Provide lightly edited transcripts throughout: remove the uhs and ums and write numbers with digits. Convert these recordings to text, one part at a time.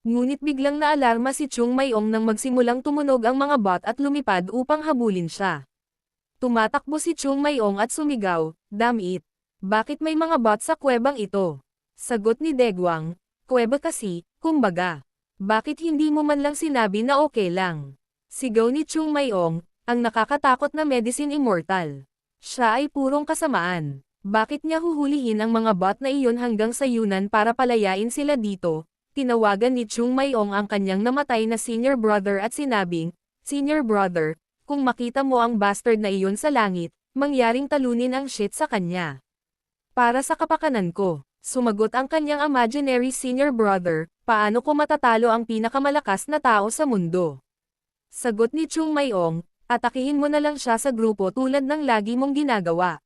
Ngunit biglang naalarma si Chung Mayong nang magsimulang tumunog ang mga bot at lumipad upang habulin siya. Tumatakbo si Chung Mayong at sumigaw, "Damn it! Bakit may mga bot sa kuwebang ito?" Sagot ni Degwang, "Kuweba kasi, kumbaga. Bakit hindi mo man lang sinabi na okay lang?" Sigaw ni Chung Mayong, ang nakakatakot na medicine immortal. Siya ay purong kasamaan. Bakit niya huhulihin ang mga bot na iyon hanggang sa Yunan para palayain sila dito? Tinawagan ni Chung Mayong ang kanyang namatay na senior brother at sinabing, "Senior brother, kung makita mo ang bastard na iyon sa langit, mangyaring talunin ang shit sa kanya." "Para sa kapakanan ko," sumagot ang kanyang imaginary senior brother, "paano ko matatalo ang pinakamalakas na tao sa mundo?" Sagot ni Chung Mayong, "Atakihin mo na lang siya sa grupo tulad ng lagi mong ginagawa."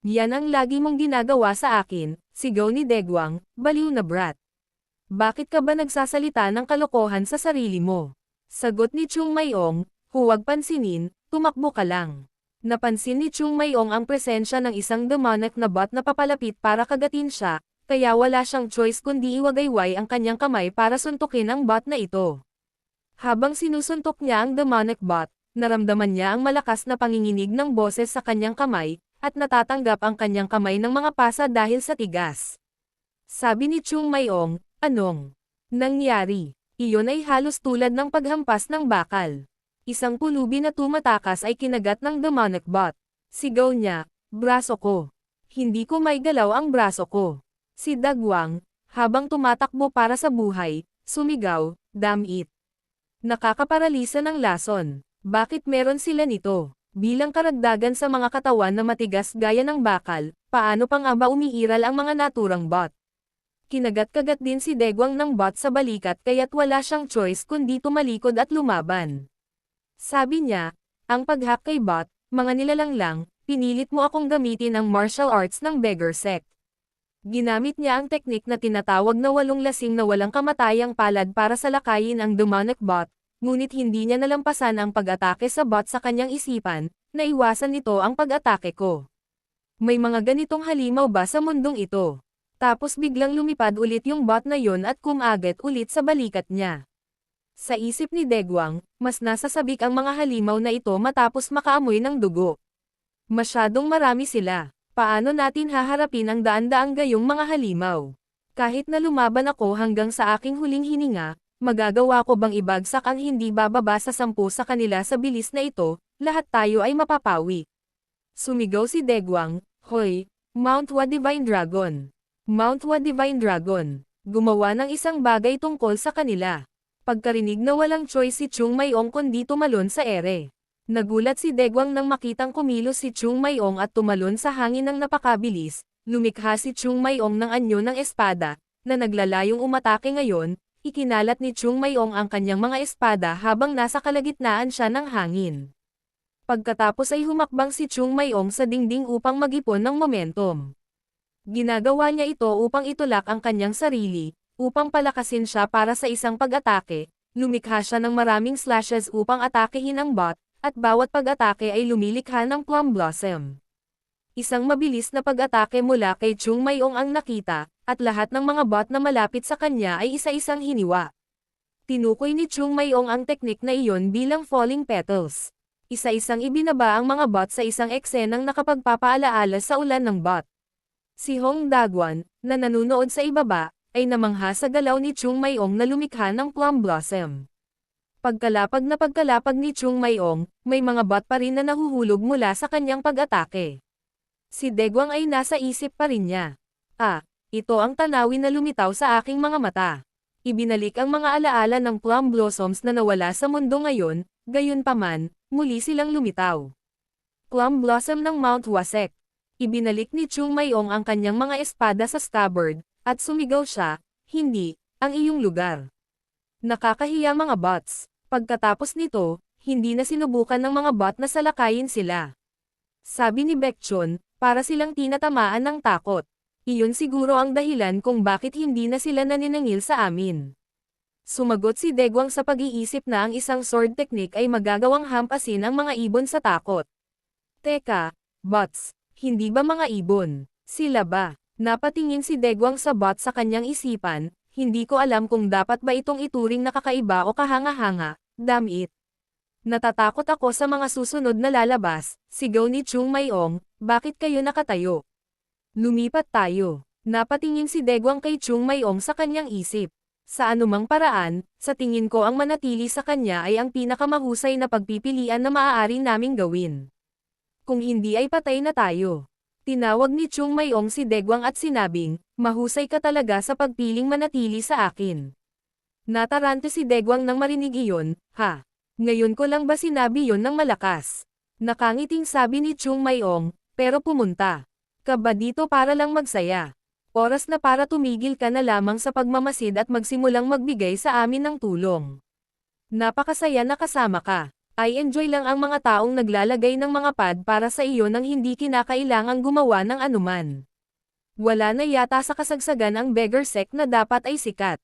"Yan ang lagi mong ginagawa sa akin," sigaw ni Degwang, "baliw na brat. Bakit ka ba nagsasalita ng kalokohan sa sarili mo?" Sagot ni Chung Mayong, "Huwag pansinin, tumakbo ka lang." Napansin ni Chung Mayong ang presensya ng isang demonic na bot na papalapit para kagatin siya, kaya wala siyang choice kundi iwagayway ang kanyang kamay para suntukin ang bot na ito. Habang sinusuntok niya ang demonic bot, naramdaman niya ang malakas na panginginig ng boses sa kanyang kamay, at natatanggap ang kanyang kamay ng mga pasa dahil sa tigas. Sabi ni Chung Mayong, "Anong nangyari?" Iyon ay halos tulad ng paghampas ng bakal. Isang pulubi na tumatakas ay kinagat ng demonic bot. Sigaw niya, "Braso ko. Hindi ko maigalaw ang braso ko." Si Dagwang, habang tumatakbo para sa buhay, sumigaw, "Damn it! Nakakaparalisa ng lason. Bakit meron sila nito?" Bilang karagdagan sa mga katawan na matigas gaya ng bakal, paano pa nga ba umiiral ang mga naturang bot? Kinagat-kagat din si Degwang ng bot sa balikat kaya't wala siyang choice kundi tumalikod at lumaban. Sabi niya, "Ang pag-hack kay bot, mga nilalang lang, pinilit mo akong gamitin ang martial arts ng beggar sect." Ginamit niya ang teknik na tinatawag na walong lasing na walang kamatayang palad para salakayin ang demonic bot, ngunit hindi niya nalampasan ang pag-atake sa bot sa kanyang isipan, naiwasan nito ang pag-atake ko. May mga ganitong halimaw ba sa mundong ito? Tapos biglang lumipad ulit yung bot na yon at kumagat ulit sa balikat niya. Sa isip ni Degwang, mas nasasabik ang mga halimaw na ito matapos makaamoy ng dugo. Masyadong marami sila. Paano natin haharapin ang daan-daang gayong mga halimaw? Kahit na lumaban ako hanggang sa aking huling hininga, magagawa ko bang ibagsak ang hindi bababa sa 10 sa kanila sa bilis na ito, lahat tayo ay mapapawi. Sumigaw si Degwang, "Hoy, Mount Wa Divine Dragon! Mount Wa Divine Dragon!" Gumawa ng isang bagay tungkol sa kanila. Pagkarinig na walang choice si Chung Mayong kundi tumalon sa ere. Nagulat si Degwang nang makitang kumilos si Chung Mayong at tumalon sa hangin ng napakabilis, lumikha si Chung Mayong ng anyo ng espada, na naglalayong umatake ngayon, ikinalat ni Chung Mayong ang kanyang mga espada habang nasa kalagitnaan siya ng hangin. Pagkatapos ay humakbang si Chung Mayong sa dingding upang mag-ipon ng momentum. Ginagawa niya ito upang itulak ang kanyang sarili, upang palakasin siya para sa isang pag-atake, lumikha siya ng maraming slashes upang atakehin ang bot, at bawat pag-atake ay lumilikha ng plum blossom. Isang mabilis na pag-atake mula kay Chung Mayong ang nakita, at lahat ng mga bot na malapit sa kanya ay isa-isang hiniwa. Tinukoy ni Chung Mayong ang teknik na iyon bilang falling petals. Isa-isang ibinaba ang mga bot sa isang eksenang nakapagpapaalaala sa ulan ng bot. Si Hong Dagwan, na nanunood sa ibaba, ay namangha sa galaw ni Chung Mayong na lumikha ng plum blossom. Pagkalapag ni Chung Mayong, may mga bot pa rin na nahuhulog mula sa kanyang pag-atake. Si Degwang ay nasa isip pa rin niya. Ito ang tanawin na lumitaw sa aking mga mata. Ibinalik ang mga alaala ng plum blossoms na nawala sa mundo ngayon, gayunpaman, muli silang lumitaw. Plum blossom ng Mount Wasek. Ibinalik ni Chung Mayong ang kanyang mga espada sa scabbard, at sumigaw siya, "Hindi, ang iyong lugar." Nakakahiya mga bots. Pagkatapos nito, hindi na sinubukan ng mga bot na salakayin sila. Sabi ni Baekchun, para silang tinatamaan ng takot. Iyon siguro ang dahilan kung bakit hindi na sila naniningil sa amin. Sumagot si Degwang sa pag-iisip na ang isang sword technique ay magagawang hampasin ang mga ibon sa takot. Teka, bots. Hindi ba mga ibon? Sila ba? Napatingin si Degwang sa bot sa kanyang isipan, Hindi ko alam kung dapat ba itong ituring na kakaiba o kahanga-hanga, damn it. Natatakot ako sa mga susunod na lalabas, sigaw ni Chung Mayong, bakit kayo nakatayo? Lumipat tayo. Napatingin si Degwang kay Chung Mayong sa kanyang isip. Sa anumang paraan, sa tingin ko ang manatili sa kanya ay ang pinakamahusay na pagpipilian na maaari naming gawin. Kung hindi ay patay na tayo. Tinawag ni Chung Mayong si Degwang at sinabing, mahusay ka talaga sa pagpiling manatili sa akin. Natarante si Degwang nang marinig iyon, ha? Ngayon ko lang ba sinabi yon ng malakas? Nakangiting sabi ni Chung Mayong, pero pumunta ka ba dito para lang magsaya? Oras na para tumigil ka na lamang sa pagmamasid at magsimulang magbigay sa amin ng tulong. Napakasaya na kasama ka. I enjoy lang ang mga taong naglalagay ng mga pad para sa iyo nang hindi kinakailangang gumawa ng anuman. Wala na yata sa kasagsagan ang beggar sect na dapat ay sikat.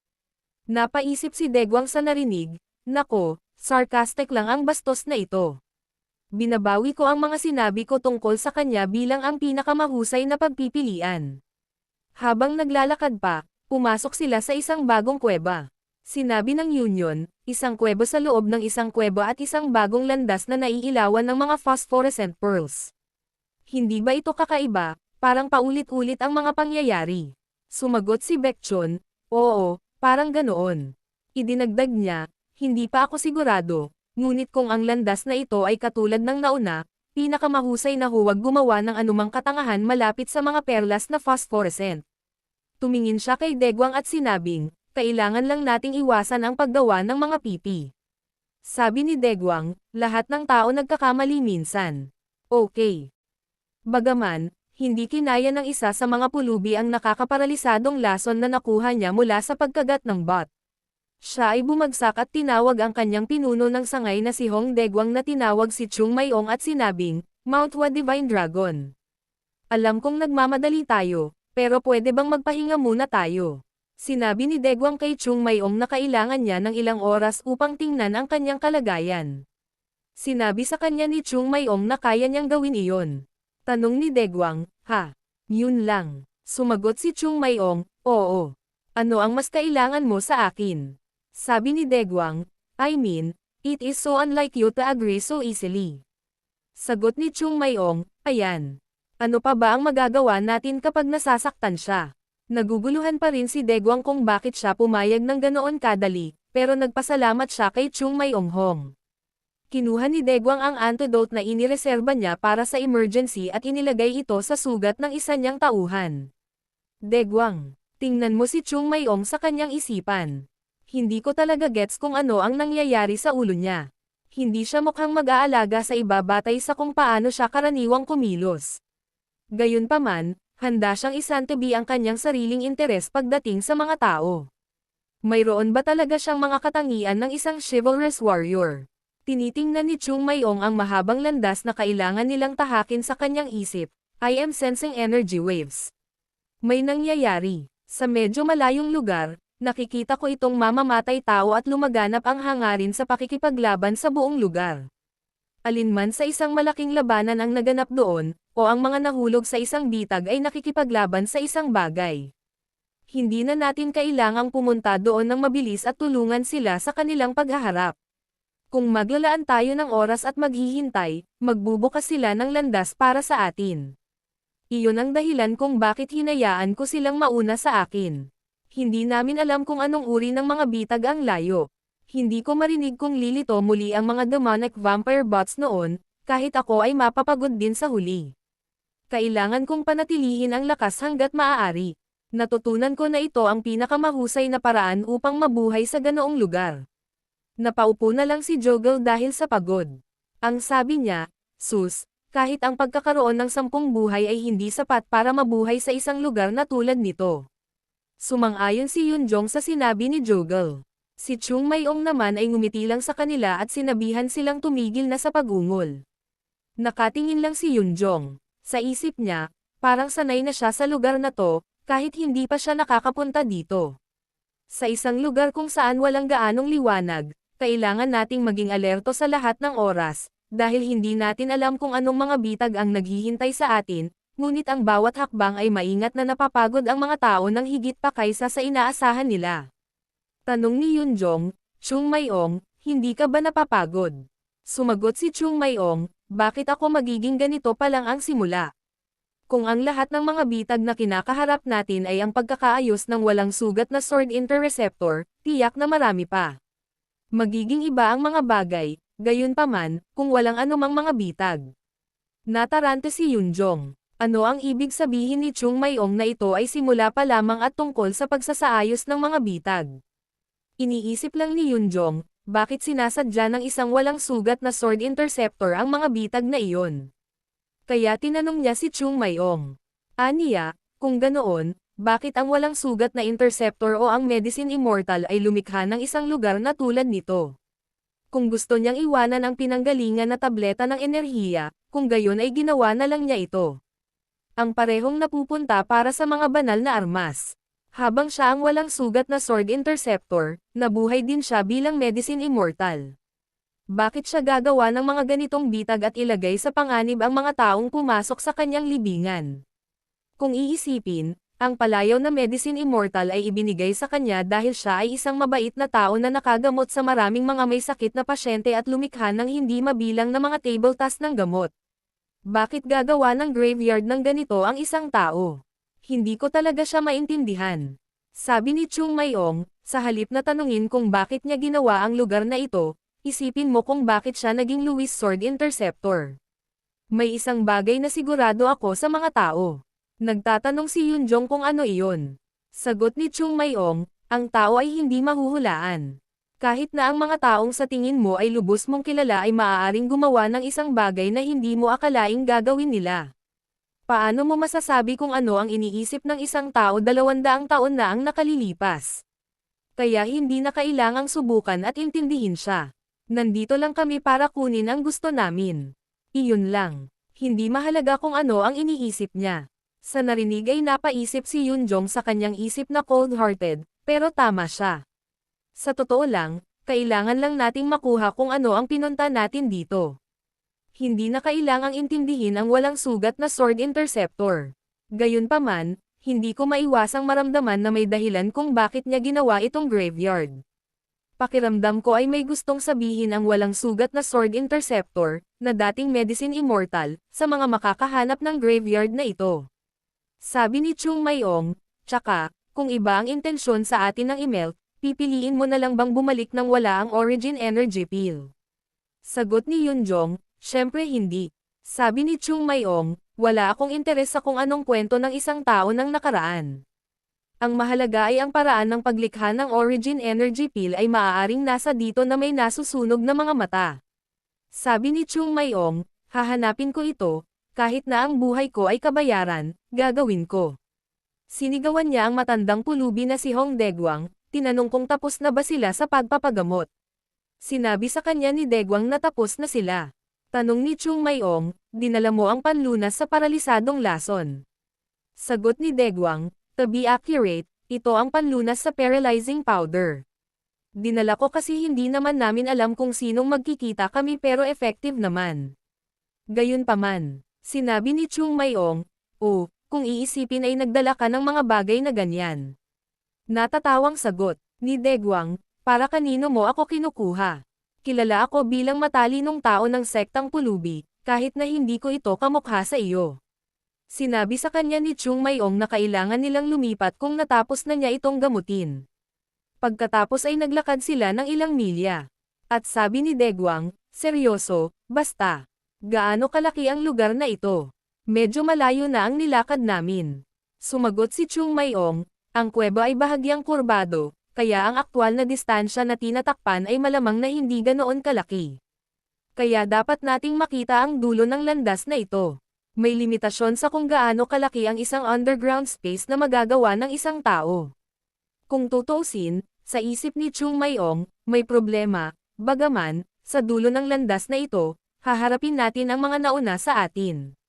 Napaisip si Degwang sa narinig, nako, sarcastic lang ang bastos na ito. Binabawi ko ang mga sinabi ko tungkol sa kanya bilang ang pinakamahusay na pagpipilian. Habang naglalakad pa, pumasok sila sa isang bagong kuweba. Sinabi ng Union, isang kuweba sa loob ng isang kuweba at isang bagong landas na naiilawan ng mga phosphorescent pearls. Hindi ba ito kakaiba? Parang paulit-ulit ang mga pangyayari. Sumagot si Baekchun, oo, parang ganoon. Idinagdag niya, hindi pa ako sigurado, ngunit kung ang landas na ito ay katulad ng nauna, pinakamahusay na huwag gumawa ng anumang katangahan malapit sa mga perlas na phosphorescent. Tumingin siya kay Degwang at sinabing, kailangan lang nating iwasan ang paggawa ng mga pipi. Sabi ni Degwang, lahat ng tao nagkakamali minsan. Okay. Bagaman, hindi kinaya ng isa sa mga pulubi ang nakakaparalisadong lason na nakuha niya mula sa pagkagat ng bot. Siya ay bumagsak at tinawag ang kanyang pinuno ng sangay na si Hong Degwang na tinawag si Chung Mayong at sinabing, Mount Hua Divine Dragon. Alam kong nagmamadali tayo, pero pwede bang magpahinga muna tayo? Sinabi ni Degwang kay Chung Mayong na kailangan niya ng ilang oras upang tingnan ang kanyang kalagayan. Sinabi sa kanya ni Chung Mayong na kaya niyang gawin iyon. Tanong ni Degwang, ha? Yun lang. Sumagot si Chung Mayong, oo. Ano ang mas kailangan mo sa akin? Sabi ni Degwang, I mean, it is so unlike you to agree so easily. Sagot ni Chung Mayong, ayan. Ano pa ba ang magagawa natin kapag nasasaktan siya? Naguguluhan pa rin si Degwang kung bakit siya pumayag ng ganoon kadali, pero nagpasalamat siya kay Chung Mayong Hong. Kinuha ni Degwang ang antidote na inireserba niya para sa emergency at inilagay ito sa sugat ng isa niyang tauhan. Degwang, tingnan mo si Chung Mayong sa kanyang isipan. Hindi ko talaga gets kung ano ang nangyayari sa ulo niya. Hindi siya mukhang mag-aalaga sa iba batay sa kung paano siya karaniwang kumilos. Gayunpaman, handa siyang isantabi ang kanyang sariling interes pagdating sa mga tao. Mayroon ba talaga siyang mga katangian ng isang chivalrous warrior? Tinitingnan ni Chung Mayong ang mahabang landas na kailangan nilang tahakin sa kanyang isip. I am sensing energy waves. May nangyayari. Sa medyo malayong lugar, nakikita ko itong mamamatay tao at lumaganap ang hangarin sa pakikipaglaban sa buong lugar. Alinman sa isang malaking labanan ang naganap doon, o ang mga nahulog sa isang bitag ay nakikipaglaban sa isang bagay. Hindi na natin kailangang pumunta doon ng mabilis at tulungan sila sa kanilang paghaharap. Kung maglalaan tayo ng oras at maghihintay, magbubukas sila ng landas para sa atin. Iyon ang dahilan kung bakit hinayaan ko silang mauna sa akin. Hindi namin alam kung anong uri ng mga bitag ang layo. Hindi ko marinig kung lilito muli ang mga demonic vampire bots noon, kahit ako ay mapapagod din sa huli. Kailangan kong panatilihin ang lakas hanggat maaari. Natutunan ko na ito ang pinakamahusay na paraan upang mabuhay sa ganoong lugar. Napaupo na lang si Jogel dahil sa pagod. Ang sabi niya, sus, kahit ang pagkakaroon ng 10 buhay ay hindi sapat para mabuhay sa isang lugar na tulad nito. Sumang-ayon si Yunjong sa sinabi ni Jogel. Si Chung Mayong naman ay ngumiti lang sa kanila at sinabihan silang tumigil na sa pag-ungol. Nakatingin lang si Yunjong. Sa isip niya, parang sanay na siya sa lugar na to, kahit hindi pa siya nakakapunta dito. Sa isang lugar kung saan walang gaanong liwanag, kailangan nating maging alerto sa lahat ng oras, dahil hindi natin alam kung anong mga bitag ang naghihintay sa atin, ngunit ang bawat hakbang ay maingat na napapagod ang mga tao ng higit pa kaysa sa inaasahan nila. Tanong ni Yunjong, Chung Mayong, hindi ka ba napapagod? Sumagot si Chung Mayong, bakit ako magiging ganito pa lang ang simula? Kung ang lahat ng mga bitag na kinakaharap natin ay ang pagkakaayos ng walang sugat na sword interceptor, tiyak na marami pa. Magiging iba ang mga bagay, gayunpaman, kung walang anumang mga bitag. Natarante si Yunjong. Ano ang ibig sabihin ni Chung Mayong na ito ay simula pa lamang at tungkol sa pagsasaayos ng mga bitag? Iniisip lang ni Yunjong, bakit sinasadya ng isang walang sugat na sword interceptor ang mga bitag na iyon? Kaya tinanong niya si Chung Mayong. Aniya, kung ganoon, bakit ang walang sugat na interceptor o ang Medicine Immortal ay lumikha ng isang lugar na tulad nito? Kung gusto niyang iwanan ang pinanggalingan na tableta ng enerhiya, kung gayon ay ginawa na lang niya ito. Ang parehong napupunta para sa mga banal na armas. Habang siya ang walang sugat na sword interceptor, nabuhay din siya bilang Medicine Immortal. Bakit siya gagawa ng mga ganitong bitag at ilagay sa panganib ang mga taong pumasok sa kanyang libingan? Kung iisipin, ang palayaw na Medicine Immortal ay ibinigay sa kanya dahil siya ay isang mabait na tao na nakagamot sa maraming mga may sakit na pasyente at lumikha ng hindi mabilang na mga table task ng gamot. Bakit gagawa ng graveyard ng ganito ang isang tao? Hindi ko talaga siya maintindihan. Sabi ni Chung Mayong, sa halip na tanungin kung bakit niya ginawa ang lugar na ito, isipin mo kung bakit siya naging Luis Sword Interceptor. May isang bagay na sigurado ako sa mga tao. Nagtatanong si Yunjong kung ano iyon. Sagot ni Chung Mayong, ang tao ay hindi mahuhulaan. Kahit na ang mga taong sa tingin mo ay lubos mong kilala ay maaaring gumawa ng isang bagay na hindi mo akalaing gagawin nila. Paano mo masasabi kung ano ang iniisip ng isang tao 200 taon na ang nakalilipas? Kaya hindi na kailangang subukan at intindihin siya. Nandito lang kami para kunin ang gusto namin. Iyon lang. Hindi mahalaga kung ano ang iniisip niya. Sa narinig ay napaisip si Yunjong sa kanyang isip na cold-hearted, pero tama siya. Sa totoo lang, kailangan lang nating makuha kung ano ang pinunta natin dito. Hindi na kailangang intindihin ang walang sugat na sword interceptor. Gayunpaman, hindi ko maiwasang maramdaman na may dahilan kung bakit niya ginawa itong graveyard. Pakiramdam ko ay may gustong sabihin ang walang sugat na sword interceptor, na dating Medicine Immortal, sa mga makakahanap ng graveyard na ito. Sabi ni Chung Mayong, tsaka, kung iba ang intensyon sa atin ng email, pipiliin mo na lang bang bumalik nang wala ang Origin Energy Pill? Sagot ni Yunjong, syempre hindi. Sabi ni Chung Mayong, wala akong interes sa kung anong kwento ng isang tao ng nakaraan. Ang mahalaga ay ang paraan ng paglikha ng Origin Energy Pill ay maaaring nasa dito na may nasusunog na mga mata. Sabi ni Chung Mayong, hahanapin ko ito, kahit na ang buhay ko ay kabayaran, gagawin ko. Sinigawan niya ang matandang pulubi na si Hong Daegwang, tinanong kung tapos na ba sila sa pagpapagamot. Sinabi sa kanya ni Daegwang na tapos na sila. Tanong ni Chung Mayong, dinala mo ang panlunas sa paralisadong lason. Sagot ni Daegwang, to be accurate, ito ang panlunas sa paralyzing powder. Dinala ko kasi hindi naman namin alam kung sinong magkikita kami pero effective naman. Gayunpaman, sinabi ni Chung Mayong, oh, kung iisipin ay nagdala ka ng mga bagay na ganyan. Natatawang sagot ni Daegwang, para kanino mo ako kinukuha? Kilala ako bilang matalinong tao ng sektang pulubi, kahit na hindi ko ito kamukha sa iyo. Sinabi sa kanya ni Chung Mayong na kailangan nilang lumipat kung natapos na niya itong gamutin. Pagkatapos ay naglakad sila ng ilang milya. At sabi ni Daegwang, seryoso, basta. Gaano kalaki ang lugar na ito? Medyo malayo na ang nilakad namin. Sumagot si Chung Mayong, ang kuweba ay bahagyang kurbado, kaya ang aktwal na distansya na tinatakpan ay malamang na hindi ganoon kalaki. Kaya dapat nating makita ang dulo ng landas na ito. May limitasyon sa kung gaano kalaki ang isang underground space na magagawa ng isang tao. Kung tutuusin, sa isip ni Chung Mayong, may problema, bagaman, sa dulo ng landas na ito, haharapin natin ang mga nauna sa atin.